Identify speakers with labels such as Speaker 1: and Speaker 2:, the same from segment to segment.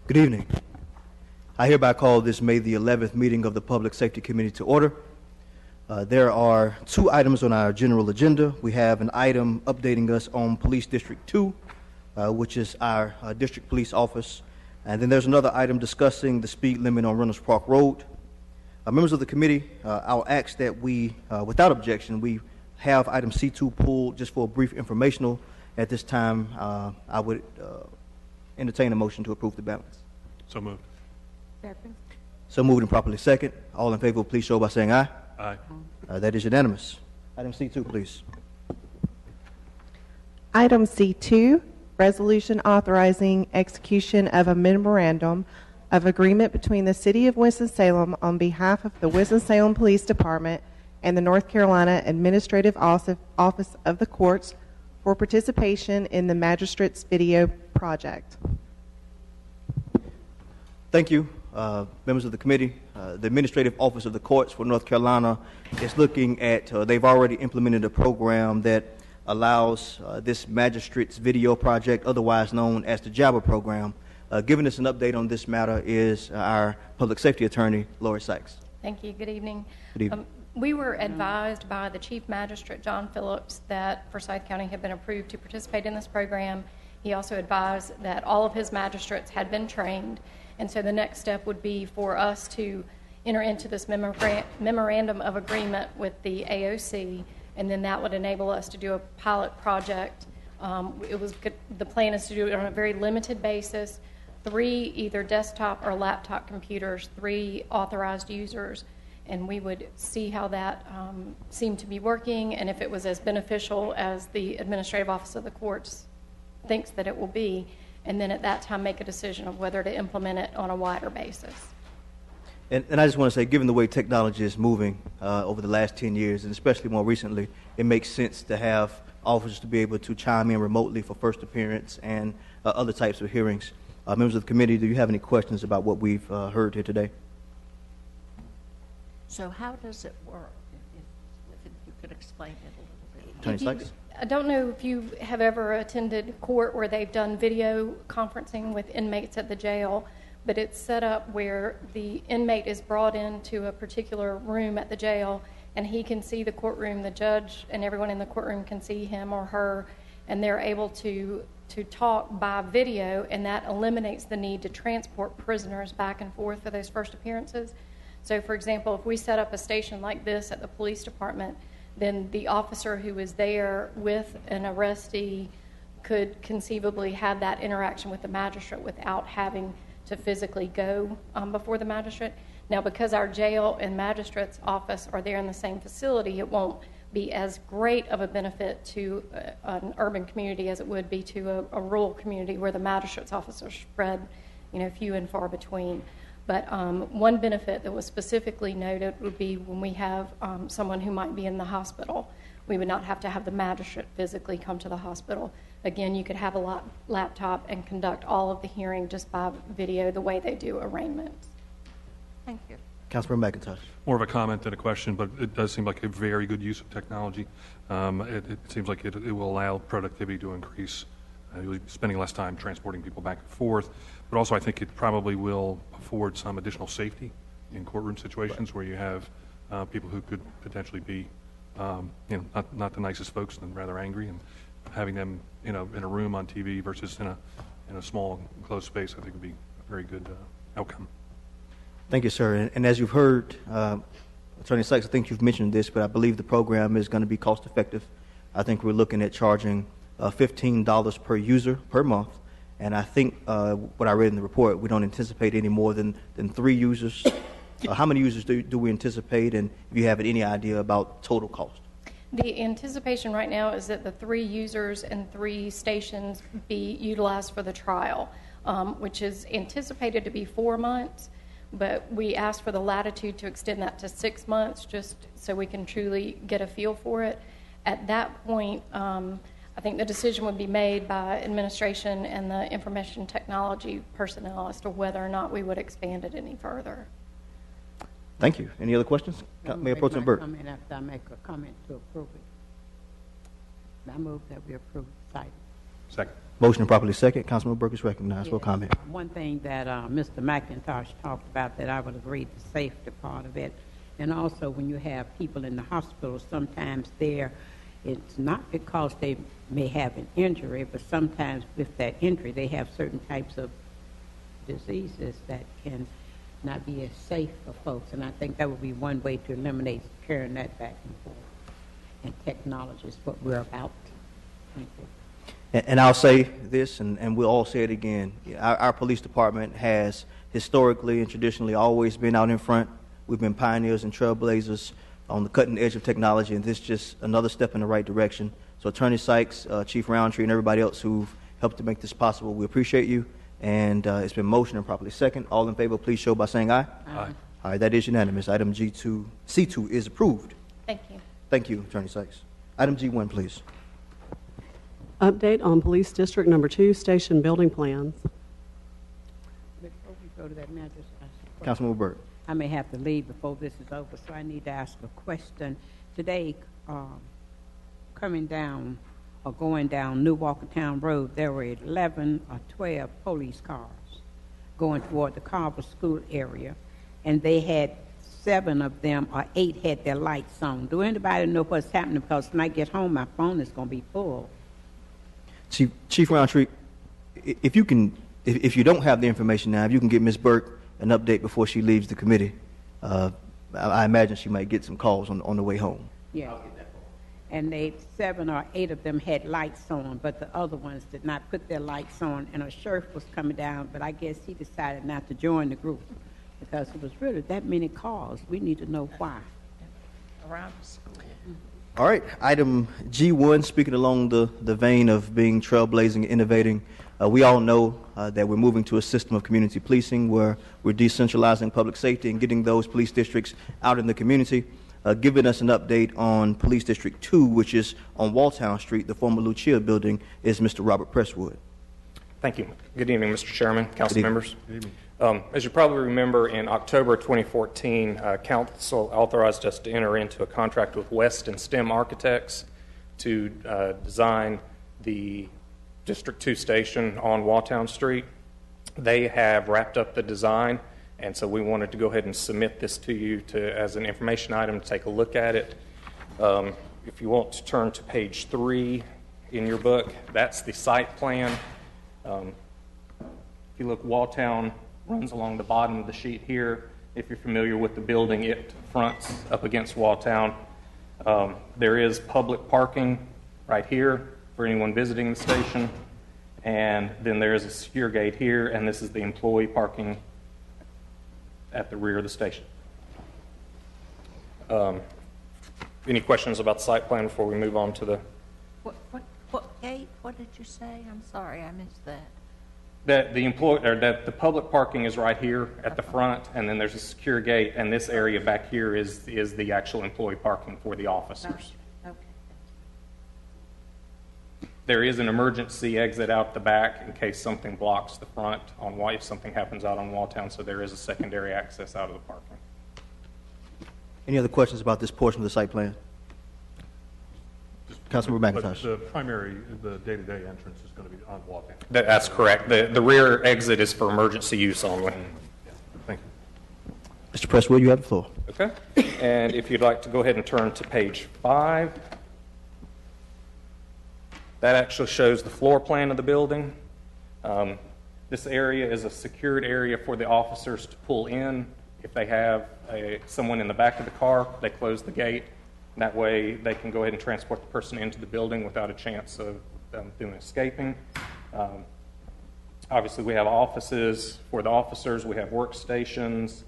Speaker 1: Good evening. I hereby call this May the 11th meeting of the Public Safety Committee to order. There are two items on our general agenda. We have an item updating us on Police District 2, which is our district police office. And then there's another item discussing the speed limit on Reynolds Park Road. Members of the committee, I'll ask that we, without objection, we have item C2 pulled just for a brief informational. At this time, I would entertain a motion to approve the balance.
Speaker 2: So moved.
Speaker 3: Second.
Speaker 1: So moved and properly second. All in favor, please show by saying aye.
Speaker 2: Aye.
Speaker 1: That is unanimous. Item C2, please.
Speaker 3: Item C2, resolution authorizing execution of a memorandum of agreement between the City of Winston-Salem on behalf of the Winston-Salem Police Department and the North Carolina Administrative Office of the Courts for participation in the Magistrate's Video Project.
Speaker 1: Thank you, members of the committee. The Administrative Office of the Courts for North Carolina is looking at, they've already implemented a program that allows this Magistrate's Video Project, otherwise known as the JABA program. Giving us an update on this matter is our Public Safety Attorney, Lori Sykes.
Speaker 4: Thank you. Good evening.
Speaker 1: Good evening.
Speaker 4: We were advised by the Chief Magistrate, John Phillips, that Forsyth County had been approved to participate in this program. He also advised that all of his magistrates had been trained, and so the next step would be for us to enter into this memorandum of agreement with the AOC, and then that would enable us to do a pilot project. The plan is to do it on a very limited basis, 3 either desktop or laptop computers, 3 authorized users, and we would see how that seemed to be working and if it was as beneficial as the Administrative Office of the Courts thinks that it will be, and then at that time make a decision of whether to implement it on a wider basis.
Speaker 1: And I just want to say, given the way technology is moving over the last 10 years, and especially more recently, it makes sense to have officers to be able to chime in remotely for first appearance and other types of hearings. Members of the committee, do you have any questions about what we've heard here today?
Speaker 5: So how does it work? If you could explain it a little bit.
Speaker 1: Attorney Sykes?
Speaker 4: I don't know if you have ever attended court where they've done video conferencing with inmates at the jail, but it's set up where the inmate is brought into a particular room at the jail, and he can see the courtroom, the judge and everyone in the courtroom can see him or her, and they're able to talk by video, and that eliminates the need to transport prisoners back and forth for those first appearances. So, for example, if we set up a station like this at the police department, then the officer who is there with an arrestee could conceivably have that interaction with the magistrate without having to physically go before the magistrate. Now, because our jail and magistrate's office are there in the same facility, it won't be as great of a benefit to an urban community as it would be to a rural community where the magistrate's office are spread, few and far between. But one benefit that was specifically noted would be when we have someone who might be in the hospital, we would not have to have the magistrate physically come to the hospital. Again, you could have a laptop and conduct all of the hearing just by video the way they do arraignments.
Speaker 5: Thank you.
Speaker 1: Councilmember McIntosh.
Speaker 2: More of a comment than a question, but it does seem like a very good use of technology. It seems like it will allow productivity to increase. You'll be spending less time transporting people back and forth, but also I think it probably will afford some additional safety in courtroom situations where you have people who could potentially be, not the nicest folks and rather angry, and having them, in a room on TV versus in a small enclosed space, I think would be a very good outcome.
Speaker 1: Thank you, sir. And as you've heard, Attorney Sykes, I think you've mentioned this, but I believe the program is going to be cost effective. I think we're looking at charging $15 per user per month, and I think what I read in the report, we don't anticipate any more than 3 users. How many users do we anticipate, and if you have any idea about total cost?
Speaker 4: The anticipation right now is that the 3 users and 3 stations be utilized for the trial, which is anticipated to be 4 months, but we asked for the latitude to extend that to 6 months just so we can truly get a feel for it. At that point, I think the decision would be made by administration and the information technology personnel as to whether or not we would expand it any further.
Speaker 1: Thank you. Any other questions? Mayor Pro Tem Burke.
Speaker 6: After I make a comment to approve it. I move that we approve the item.
Speaker 2: Second.
Speaker 1: Motion and properly second. Councilman Burke is recognized for comment.
Speaker 6: One thing that Mr. McIntosh talked about that I would agree, the safety part of it. And also when you have people in the hospital, sometimes it's not because they may have an injury, but sometimes with that injury they have certain types of diseases that can not be as safe for folks. And I think that would be one way to eliminate carrying that back and forth. And technology is what we're about. Thank you.
Speaker 1: And I'll say this, and we'll all say it again. Our police department has historically and traditionally always been out in front. We've been pioneers and trailblazers on the cutting edge of technology, and this is just another step in the right direction. So Attorney Sykes, Chief Roundtree, and everybody else who've helped to make this possible, we appreciate you. And it's been motioned and properly second. All in favor, please show by saying aye.
Speaker 2: Aye.
Speaker 1: All right, that is unanimous. Item C2 is approved.
Speaker 4: Thank you.
Speaker 1: Thank you, Attorney Sykes. Item G1, please.
Speaker 7: Update on Police District Number 2 station building plans.
Speaker 6: Before we go to that, may I just ask a question?
Speaker 1: Councilman Burke.
Speaker 6: I may have to leave before this is over, so I need to ask a question. Today, coming down or going down New Walkertown Road, there were 11 or 12 police cars going toward the Carver School area, and they had 7 of them or 8 had their lights on. Do anybody know what's happening? Because when I get home, my phone is going to be full.
Speaker 1: Chief Roundtree, if you don't have the information now, if you can get Ms. Burke an update before she leaves the committee, I imagine she might get some calls on the way home.
Speaker 6: Yeah. And 7 or 8 of them had lights on, but the other ones did not put their lights on, and a sheriff was coming down, but I guess he decided not to join the group because it was really that many cars. We need to know why.
Speaker 5: Around the school.
Speaker 1: All right, item G1, speaking along the vein of being trailblazing, innovating, we all know that we're moving to a system of community policing where we're decentralizing public safety and getting those police districts out in the community. Giving us an update on Police District 2, which is on Walltown Street, the former Lucia building, is Mr. Robert Presswood.
Speaker 8: Thank you. Good evening, Mr. Chairman, council members. Good evening. As you probably remember, in October 2014, council authorized us to enter into a contract with Winston-Salem Architects to design the District 2 station on Walltown Street. They have wrapped up the design, and so we wanted to go ahead and submit this to you as an information item to take a look at it. If you want to turn to page 3 in your book, that's the site plan. If you look, Walltown runs along the bottom of the sheet here. If you're familiar with the building, it fronts up against Walltown. There is public parking right here for anyone visiting the station, and then there is a secure gate here, and this is the employee parking at the rear of the station. Any questions about the site plan before we move on to the...
Speaker 5: What gate? What did you say? I'm sorry, I missed that.
Speaker 8: That the public parking is right here at the front, and then there's a secure gate, and this area back here is the actual employee parking for the officers.
Speaker 5: Okay.
Speaker 8: There is an emergency exit out the back in case something blocks the front if something happens out on Walltown, so there is a secondary access out of the parking.
Speaker 1: Any other questions about this portion of the site plan? Councilmember McIntosh.
Speaker 2: The day-to-day entrance is going to be on Walltown.
Speaker 8: That's correct. The rear exit is for emergency use only.
Speaker 2: Yeah. Thank you.
Speaker 1: Mr. Presswood, you have the floor.
Speaker 8: Okay. And if you'd like to go ahead and turn to page 5, that actually shows the floor plan of the building. This area is a secured area for the officers to pull in. If they have someone in the back of the car, they close the gate. That way they can go ahead and transport the person into the building without a chance of them escaping. Obviously, we have offices for the officers. We have workstations,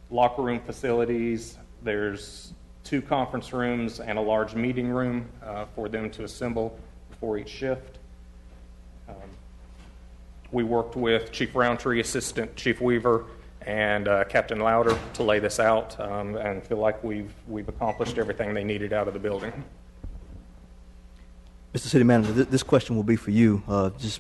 Speaker 8: locker room facilities. There's 2 conference rooms and a large meeting room for them to assemble before each shift. We worked with Chief Roundtree, Assistant Chief Weaver, and Captain Louder to lay this out, and feel like we've accomplished everything they needed out of the building.
Speaker 1: Mr. City Manager, this question will be for you. Just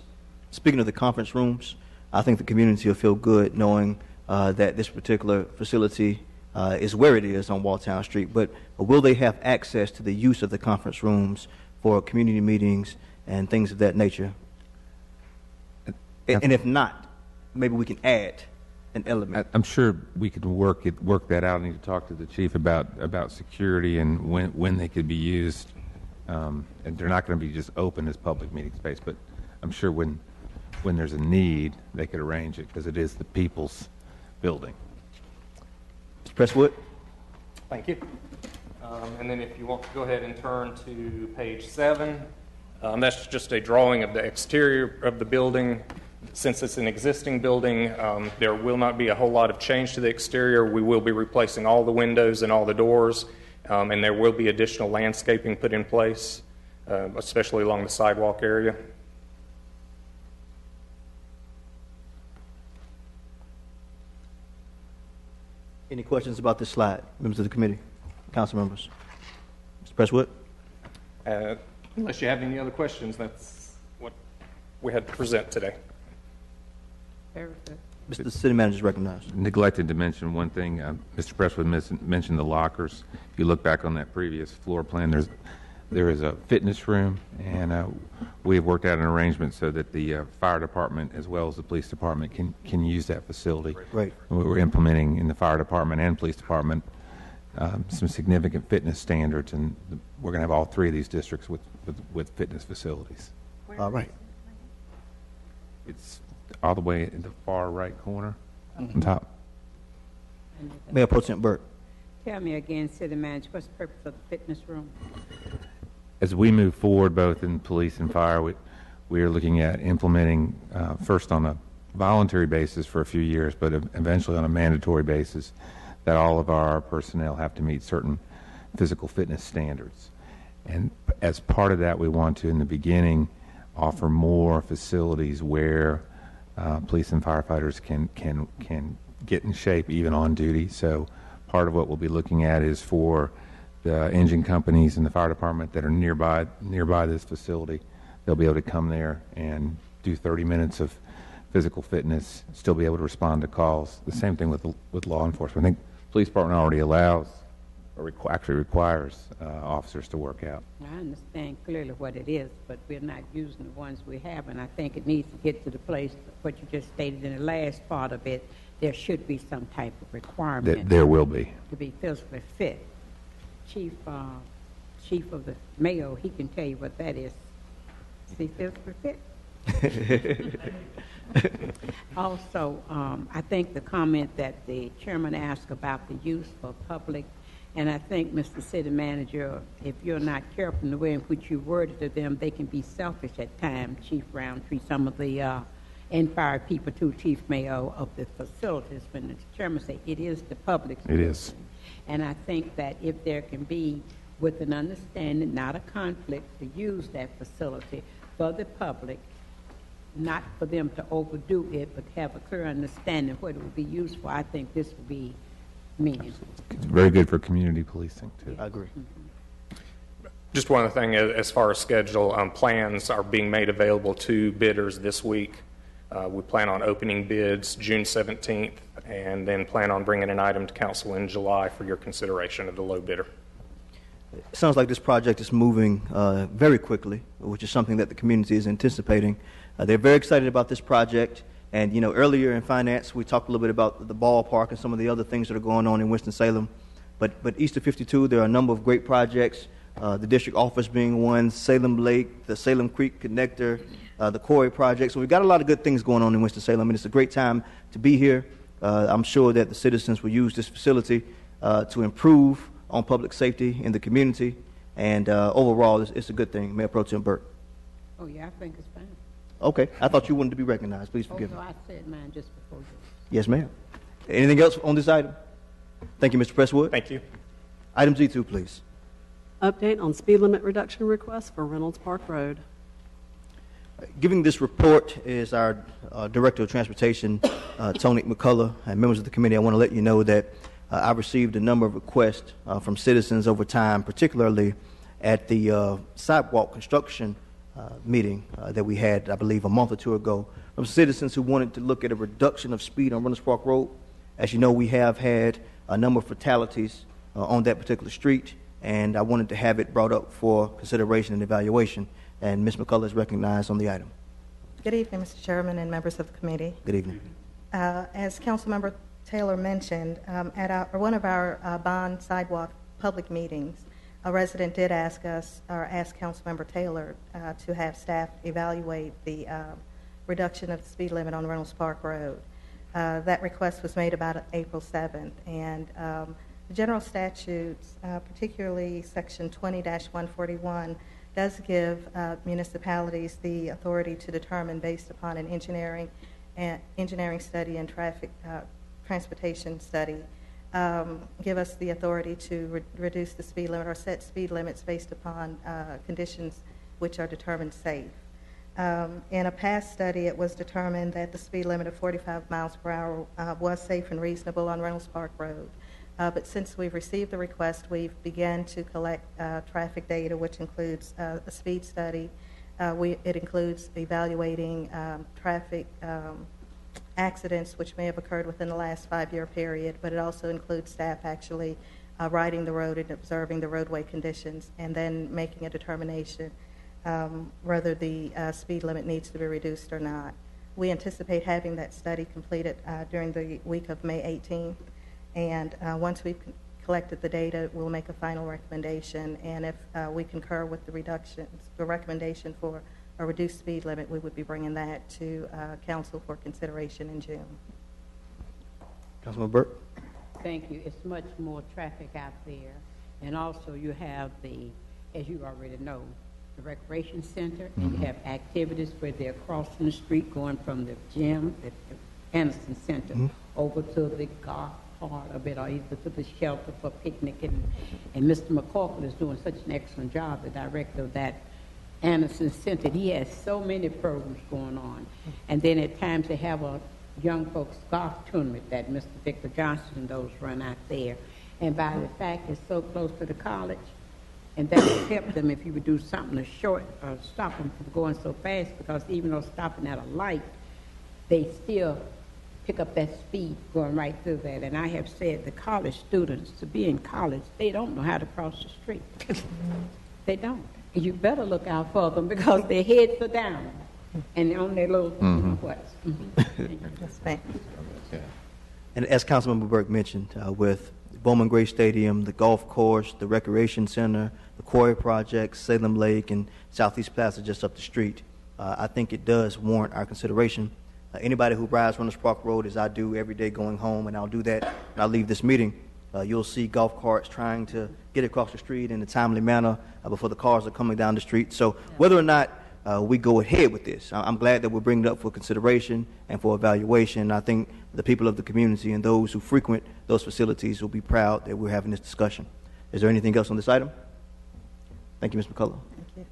Speaker 1: speaking of the conference rooms, I think the community will feel good knowing that this particular facility is where it is on Walltown Street, but will they have access to the use of the conference rooms for community meetings and things of that nature? And if not, maybe we can add an element.
Speaker 9: I'm sure we could work that out. I need to talk to the chief about security and when they could be used. And they're not going to be just open as public meeting space, but I'm sure when there's a need, they could arrange it because it is the people's building.
Speaker 1: Mr. Presswood?
Speaker 8: Thank you. And then if you want to go ahead and turn to page 7, that's just a drawing of the exterior of the building. Since it's an existing building, there will not be a whole lot of change to the exterior. We will be replacing all the windows and all the doors, and there will be additional landscaping put in place, especially along the sidewalk area.
Speaker 1: Any questions about this slide, members of the committee, council members? Mr. Presswood?
Speaker 8: Unless you have any other questions, that's what we had to present today.
Speaker 6: Very good.
Speaker 1: Mr. City Manager is recognized.
Speaker 9: Neglected to mention one thing. Mr. Presswood mentioned the lockers. If you look back on that previous floor plan, there is a fitness room, and we have worked out an arrangement so that the fire department as well as the police department can use that facility.
Speaker 1: Right.
Speaker 9: We're implementing in the fire department and police department some significant fitness standards, and we're going to have all 3 of these districts with fitness facilities.
Speaker 1: All right.
Speaker 9: It's all the way in the far right corner on top.
Speaker 1: Mayor Pro Tem Burke.
Speaker 6: Tell me again, City Manager, what's the purpose of the fitness room?
Speaker 9: As we move forward, both in police and fire, we are looking at implementing first on a voluntary basis for a few years, but eventually on a mandatory basis, that all of our personnel have to meet certain physical fitness standards. And as part of that, we want to, in the beginning, offer more facilities where police and firefighters can get in shape even on duty. So part of what we'll be looking at is for the engine companies and the fire department that are nearby this facility, they'll be able to come there and do 30 minutes of physical fitness, still be able to respond to calls. The same thing with law enforcement. I think the police department already allows or actually requires officers to work out.
Speaker 6: I understand clearly what it is, but we're not using the ones we have, and I think it needs to get to the place, what you just stated in the last part of it, there should be some type of requirement.
Speaker 9: There will be.
Speaker 6: To be physically fit. Chief of the Mayo, he can tell you what that is. Is he physically fit? Also, I think the comment that the chairman asked about the use for public, and I think, Mr. City Manager, if you're not careful in the way in which you worded to them, they can be selfish at times, Chief Roundtree, some of the and fire people too, Chief Mayo, of the facilities, when the chairman say it is the public.
Speaker 9: It is.
Speaker 6: And I think that if there can be, with an understanding, not a conflict, to use that facility for the public, not for them to overdo it, but have a clear understanding what it would be used for, I think this would be meaningful.
Speaker 9: It's very good for community policing, too.
Speaker 1: I agree.
Speaker 8: Just one other thing, as far as schedule, plans are being made available to bidders this week. We plan on opening bids June 17th, and then plan on bringing an item to council in July for your consideration of the low bidder.
Speaker 1: It sounds like this project is moving very quickly, which is something that the community is anticipating. They're very excited about this project. And, you know, earlier in finance, we talked a little bit about the ballpark and some of the other things that are going on in Winston-Salem. But east of 52, there are a number of great projects, the district office being one, Salem Lake, the Salem Creek Connector, the Quarry Project. So we've got a lot of good things going on in Winston-Salem, and it's a great time to be here. I'm sure that the citizens will use this facility to improve on public safety in the community. And overall, it's a good thing. Mayor Pro Tem Burke.
Speaker 6: Oh, yeah, I think it's fine.
Speaker 1: Okay. I thought you wanted to be recognized. Please forgive me.
Speaker 6: Oh, no, I said mine just before you.
Speaker 1: Yes, ma'am. Anything else on this item? Thank you, Mr. Presswood.
Speaker 8: Thank you.
Speaker 1: Item Z2, please.
Speaker 7: Update on speed limit reduction request for Reynolds Park Road.
Speaker 1: Giving this report is our Director of Transportation, Tony McCullough. And members of the committee, I want to let you know that I've received a number of requests from citizens over time, particularly at the sidewalk construction meeting that we had, I believe, a month or two ago, from citizens who wanted to look at a reduction of speed on Reynolds Park Road. As you know, we have had a number of fatalities on that particular street, and I wanted to have it brought up for consideration and evaluation, and Ms. McCullough is recognized on the item.
Speaker 10: Good evening, Mr. Chairman and members of the committee.
Speaker 1: Good evening.
Speaker 10: As Councilmember Taylor mentioned, at one of our bond sidewalk public meetings, a resident did ask us, or ask Councilmember Taylor, to have staff evaluate the reduction of the speed limit on Reynolds Park Road. That request was made about April 7th, and the general statutes, particularly Section 20-141, does give municipalities the authority to determine, based upon an engineering study and transportation study, give us the authority to reduce the speed limit or set speed limits based upon conditions which are determined safe. In a past study, it was determined that the speed limit of 45 miles per hour was safe and reasonable on Reynolds Park Road. But since we've received the request, we've begun to collect traffic data, which includes a speed study. It includes evaluating traffic accidents which may have occurred within the last 5-year period, but it also includes staff actually riding the road and observing the roadway conditions and then making a determination whether the speed limit needs to be reduced or not. We anticipate having that study completed during the week of May 18th, and once we've collected the data, we'll make a final recommendation, and if we concur with the recommendation for a reduced speed limit, we would be bringing that to council for consideration in June.
Speaker 1: Councilman Burke?
Speaker 6: Thank you. It's much more traffic out there. And also you have as you already know, the recreation center, and you have activities where they're crossing the street going from the gym, the Anderson Center, over to the golf part of it, or either to the shelter for picnicking. And Mr. McCorkle is doing such an excellent job, the director of that Anderson Center. He has so many programs going on. And then at times they have a young folks golf tournament that Mr. Victor Johnson and those run out there. And by the fact it's so close to the college, and that would help them if you would do something to stop them from going so fast, because even though stopping at a light, they still pick up that speed going right through that. And I have said the college students, to be in college, they don't know how to cross the street. They don't. You better look out for them because their heads are down and they're on their little what's.
Speaker 1: And as Councilmember Burke mentioned, with Bowman Gray Stadium, the golf course, the recreation center, the quarry project, Salem Lake, and Southeast Plaza just up the street, I think it does warrant our consideration. Anybody who rides Reynolds Park Road, as I do every day going home, and I'll do that when I leave this meeting, you'll see golf carts trying to get across the street in a timely manner before the cars are coming down the street. So whether or not we go ahead with this, I'm glad that we're bringing it up for consideration and for evaluation. I think the people of the community and those who frequent those facilities will be proud that we're having this discussion. Is there anything else on this item? Thank you, Ms. McCullough.
Speaker 10: Thank you.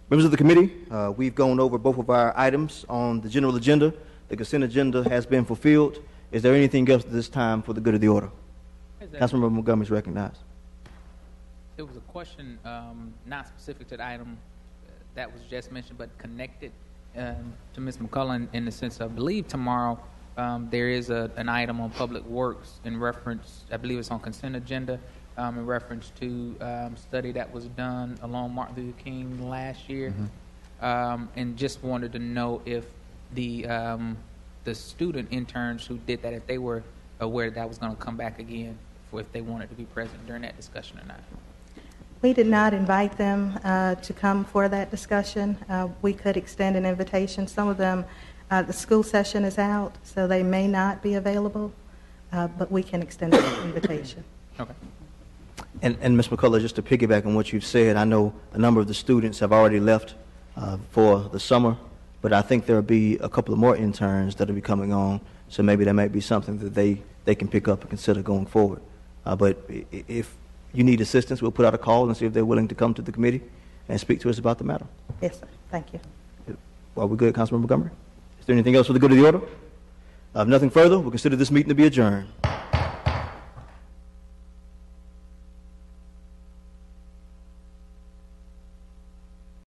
Speaker 1: Members of the committee, we've gone over both of our items on the general agenda. The consent agenda has been fulfilled. Is there anything else at this time for the good of the order? Councilmember Montgomery is recognized.
Speaker 11: There was a question not specific to the item that was just mentioned, but connected to Ms. McCullough in the sense of, I believe tomorrow there is an item on Public Works in reference, I believe it's on consent agenda, in reference to study that was done along Martin Luther King last year, and just wanted to know if the student interns who did that, if they were aware that was going to come back again, for if they wanted to be present during that discussion or not.
Speaker 10: We did not invite them to come for that discussion. We could extend an invitation. Some of them, the school session is out, so they may not be available, but we can extend an invitation.
Speaker 11: Okay.
Speaker 1: And Ms. McCullough, just to piggyback on what you've said, I know a number of the students have already left for the summer, but I think there will be a couple of more interns that will be coming on, so maybe that might be something that they can pick up and consider going forward. But if you need assistance, we'll put out a call and see if they're willing to come to the committee and speak to us about the matter.
Speaker 10: Yes, sir. Thank you.
Speaker 1: Well, we're good, Councilman Montgomery. Is there anything else for the good of the order? If nothing further, we'll consider this meeting to be adjourned.